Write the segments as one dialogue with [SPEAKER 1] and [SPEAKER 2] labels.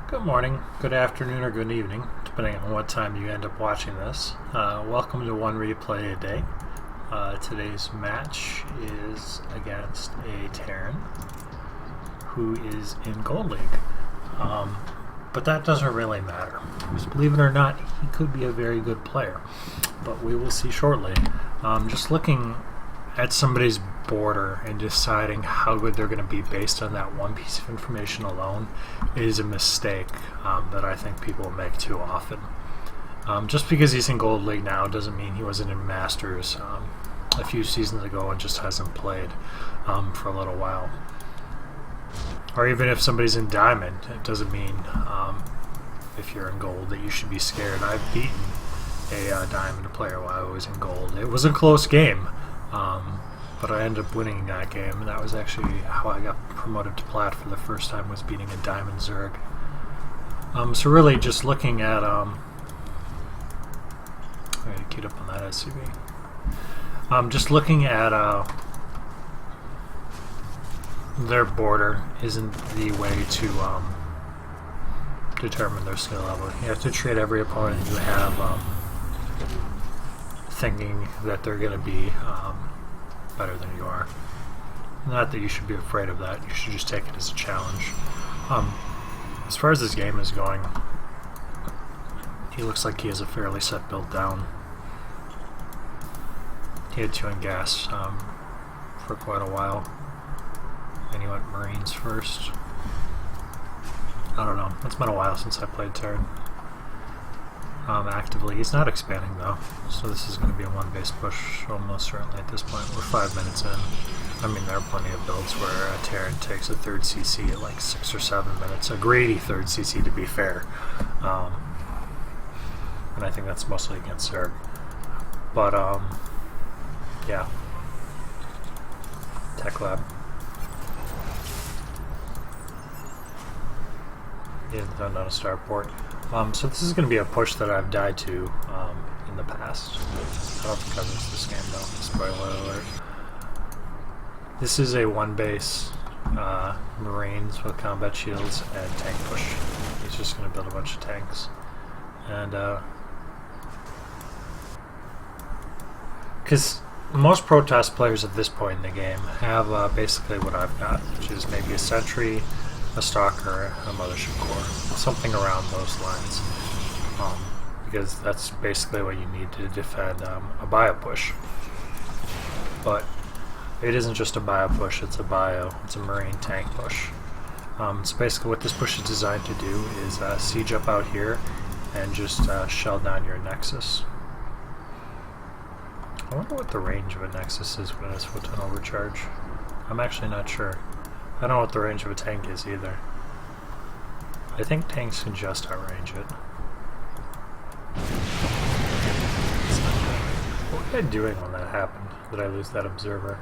[SPEAKER 1] Good morning, good afternoon, or good evening, depending on what time you end up watching this. Welcome to One Replay a Day. Today's match is against a Terran who is in Gold League. But that doesn't really matter, because believe it or not, he could be a very good player. But we will see shortly. Just looking at somebody's border and deciding how good they're going to be based on that one piece of information alone is a mistake that I think people make too often. Just because he's in Gold League now doesn't mean he wasn't in Masters a few seasons ago and just hasn't played for a little while. Or even if somebody's in Diamond, it doesn't mean if you're in Gold that you should be scared. I've beaten a Diamond player while I was in Gold. It was a close game. But I ended up winning that game, and that was actually how I got promoted to Plat for the first time, was beating a Diamond Zerg. So really just looking at, I gotta queue up on that SCV. Just looking at their border isn't the way to determine their skill level. You have to treat every opponent you have thinking that they're going to be better than you are. Not that you should be afraid of that, you should just take it as a challenge. As far as this game is going, he looks like he has a fairly set build down. He had 2 in gas for quite a while, and he went Marines first. I don't know, it's been a while since I played Terran actively. He's not expanding though, so this is going to be a one-base push almost certainly at this point. We're 5 minutes in. I mean, there are plenty of builds where a Terran takes a 3rd CC at like 6 or 7 minutes. A greedy 3rd CC, to be fair. And I think that's mostly against Zerg. But, yeah. Tech Lab. He hasn't done on a starport. So this is going to be a push that I've died to in the past. I don't think I've missed this game though. Spoiler alert. This is a 1-base Marines with combat shields and tank push. He's just going to build a bunch of tanks. And because most Protoss players at this point in the game have basically what I've got, which is maybe a sentry, a stalker, a mothership core, something around those lines, because that's basically what you need to defend a bio push. But it isn't just a bio push, it's a marine tank push. So basically what this push is designed to do is siege up out here and just shell down your Nexus. I wonder what the range of a Nexus is when it's photon overcharge. I'm actually not sure. I don't know what the range of a tank is either. I think tanks can just outrange it. What was I doing when that happened? Did I lose that observer?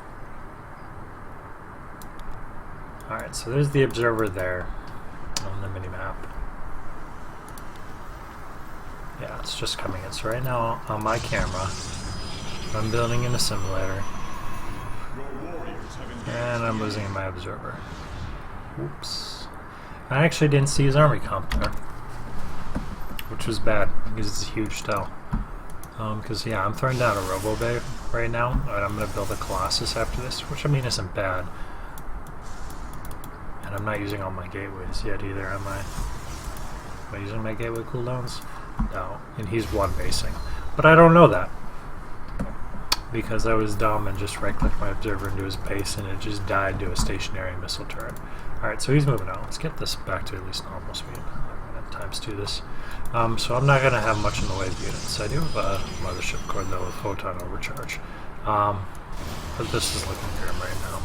[SPEAKER 1] Alright, so there's the observer there on the minimap. Yeah, it's just coming in. So right now on my camera, I'm building in a simulator. And I'm losing my observer. Oops. I actually didn't see his army comp there, which was bad because it's a huge tell. Because yeah, I'm throwing down a Robo Bay right now, and I'm going to build a Colossus after this, which I mean isn't bad. And I'm not using all my gateways yet either, am I? Am I using my gateway cooldowns? No, and he's 1-basing. But I don't know that, because I was dumb and just right-clicked my observer into his base and it just died to a stationary missile turret. Alright, so he's moving on. Let's get this back to at least normal speed. I'm going to times 2 this. So I'm not going to have much in the way of units. I do have a mothership core though with photon overcharge. But this is looking grim right now.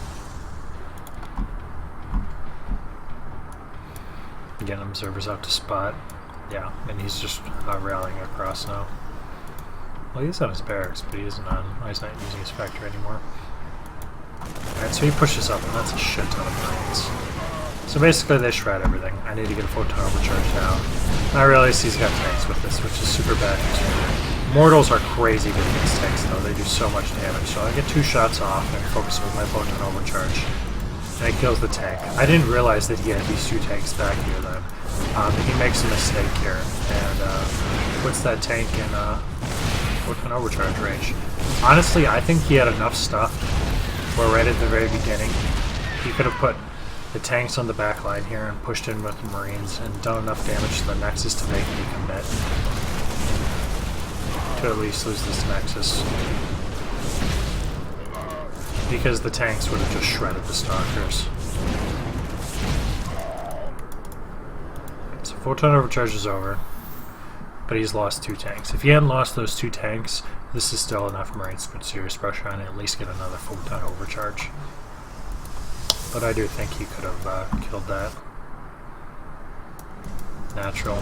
[SPEAKER 1] Again, observer's out to spot. Yeah, and he's just rallying across now. Well, he's on his barracks, but he isn't on. He's not using his factory anymore. Alright, so he pushes up, and that's a shit ton of Marines. So basically, they shred everything. I need to get a photon overcharge down. I realize he's got tanks with this, which is super bad. Mortals are crazy good against tanks, though. They do so much damage. So I get 2 shots off and focus with my photon overcharge. and it kills the tank. I didn't realize that he had these 2 tanks back here then. He makes a mistake here and puts that tank in an overcharge range. Honestly, I think he had enough stuff where right at the very beginning he could have put the tanks on the back line here and pushed in with the Marines and done enough damage to the Nexus to make me commit to at least lose this Nexus. Because the tanks would have just shredded the Stalkers. So Photon Overcharge is over, but he's lost 2 tanks. If he hadn't lost those 2 tanks, this is still enough Marines to put serious pressure on and at least get another Photon Overcharge. But I do think he could have killed that. Natural.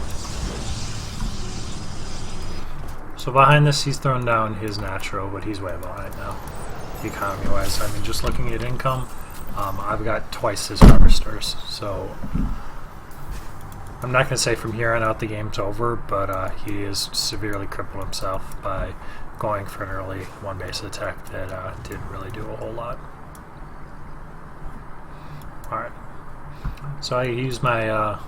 [SPEAKER 1] So behind this, he's thrown down his natural, but he's way behind now, economy-wise. I mean, just looking at income, I've got twice his harvesters, so I'm not going to say from here on out the game's over, but he has severely crippled himself by going for an early 1-base attack that didn't really do a whole lot. Alright, so I used my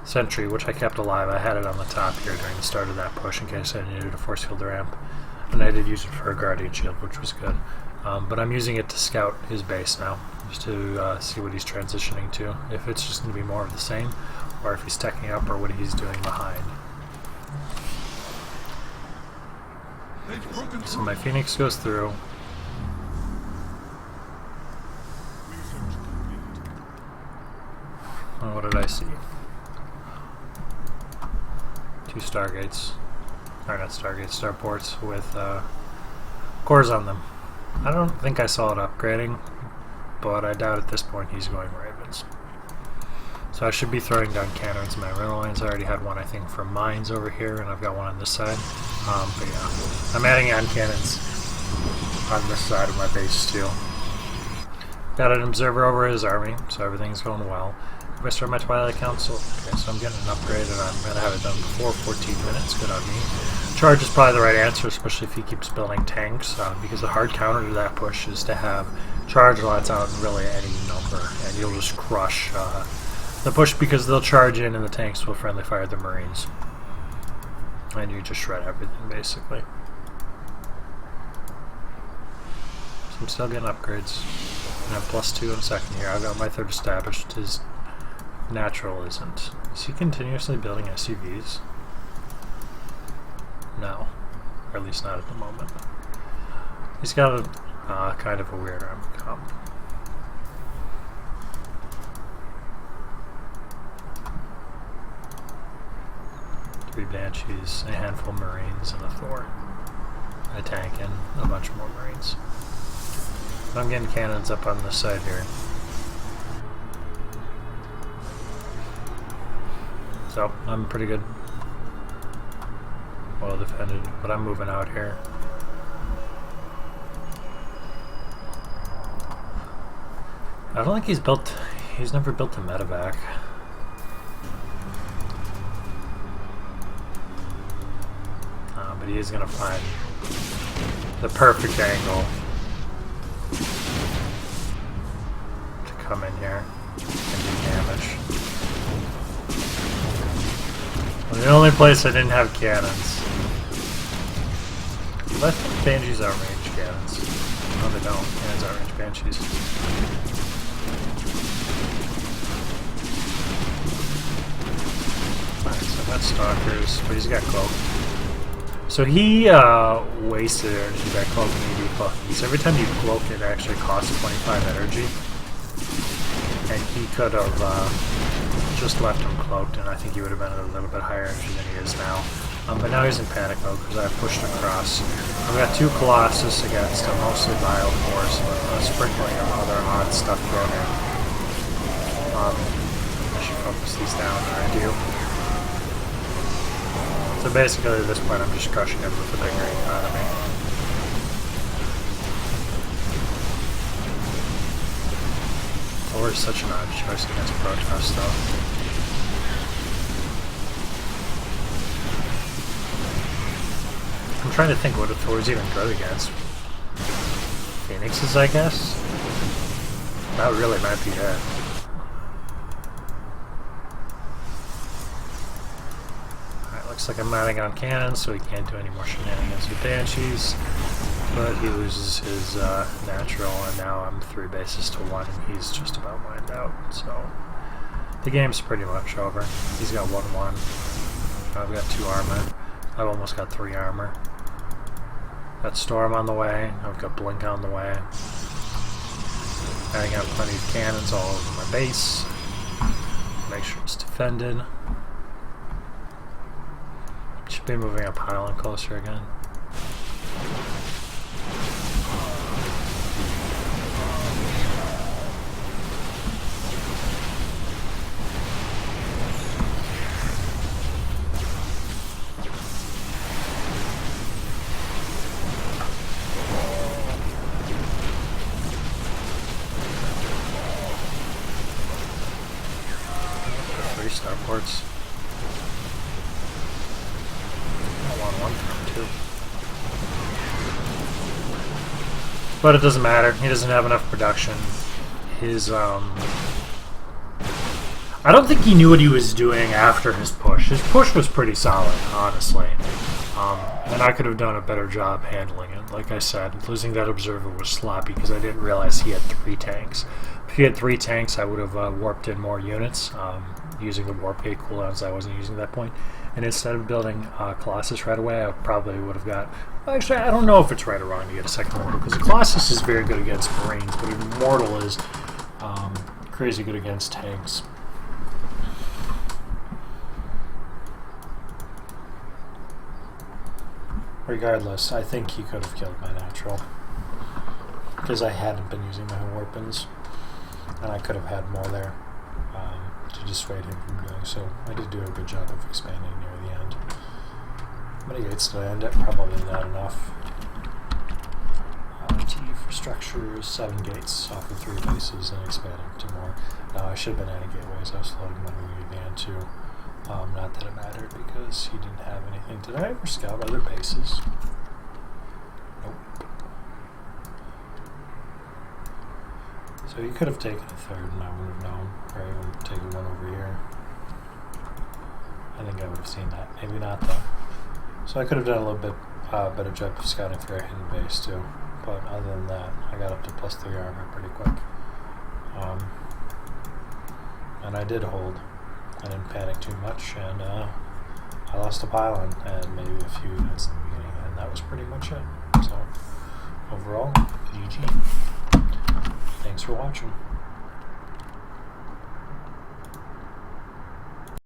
[SPEAKER 1] sentry, which I kept alive. I had it on the top here during the start of that push in case I needed a force field ramp, and I did use it for a guardian shield, which was good. But I'm using it to scout his base now, just to see what he's transitioning to, if it's just going to be more of the same, or if he's teching up, or what he's doing behind. So my Phoenix goes through. Oh, what did I see? 2 Stargates. Or not Stargates, Starports with cores on them. I don't think I saw it upgrading, but I doubt at this point he's going Ravens. So I should be throwing down cannons in my rental lines. I already had one, I think, for mines over here, and I've got one on this side. But yeah, I'm adding on cannons on this side of my base too. Got an observer over his army, so everything's going well. If I start my Twilight Council, okay, so I'm getting an upgrade, and I'm going to have it done before 14 minutes. Good on me. Charge is probably the right answer, especially if he keeps building tanks, because the hard counter to that push is to have charge lots out in really any number, and you'll just crush the push because they'll charge in and the tanks will friendly fire the Marines. And you just shred everything, basically. So I'm still getting upgrades. And I'm +2 in a second here. I've got my 3rd established. His natural isn't. Is he continuously building SUVs? No. Or at least not at the moment. He's got a kind of a weird arm comp. Three Banshees, a handful of Marines, and a Thor. A tank and a bunch more Marines. I'm getting cannons up on this side here. So, I'm pretty good. Well defended, but I'm moving out here. I don't think he's never built a medevac. But he is going to find the perfect angle to come in here and do damage. Well, the only place I didn't have cannons. I think Banshees outrange cannons. No, they don't. Cannons outrange Banshees. Alright, so that's Stalkers, but he's got Cloak. So he wasted energy by cloaking ED cloaking. So every time you cloak, it actually costs 25 energy. And he could have just left him cloaked, and I think he would have been a little bit higher energy than he is now. But now he's in panic mode because I pushed across. I've got 2 Colossus against him, mostly Bio Force, with a sprinkling of other odd stuff thrown in. I should focus these down, and I do. So basically at this point I'm just crushing him with the bigger economy. Thor is such an odd choice against Protoss though. I'm trying to think what a Thor's even good against. Phoenixes, I guess? That really might be it. Alright, looks like I'm mounting on cannons, so he can't do any more shenanigans with Banshees. But he loses his natural, and now I'm 3 bases to 1, and he's just about mined out. So the game's pretty much over. He's got 1-1. I've got 2 armor. I've almost got 3 armor. Got Storm on the way. I've got Blink on the way. I got plenty of cannons all over my base. Make sure it's defended. Should be moving a pylon closer again. Starports. I want 1 from 2. But it doesn't matter. He doesn't have enough production. His, I don't think he knew what he was doing after his push. His push was pretty solid, honestly. And I could have done a better job handling it. Like I said, losing that observer was sloppy because I didn't realize he had 3 tanks. If he had 3 tanks, I would have warped in more units. Using the warp gate cooldowns I wasn't using at that point. And instead of building Colossus right away, I probably would have got... Actually, I don't know if it's right or wrong to get a second Immortal, because Colossus is very good against Marines, but Immortal is crazy good against tanks. Regardless, I think he could have killed my natural, because I hadn't been using my weapons, and I could have had more there. To dissuade him from doing so. I did do a good job of expanding near the end. How many gates did I end at? Probably not enough. T for structures, 7 gates off of 3 bases and expanding to more. I should have been adding gateways. I was floating one of the van too. Not that it mattered because he didn't have anything. Did I ever scout other bases? Nope. So you could have taken a 3rd and I would have known, or even taken 1 over here. I think I would have seen that. Maybe not though. So I could have done a little bit better job of scouting for a hidden base too. But other than that, I got up to +3 armor pretty quick. And I did hold. I didn't panic too much, and I lost a pylon and maybe a few units in the beginning, and that was pretty much it. So overall, GG. Thanks for watching.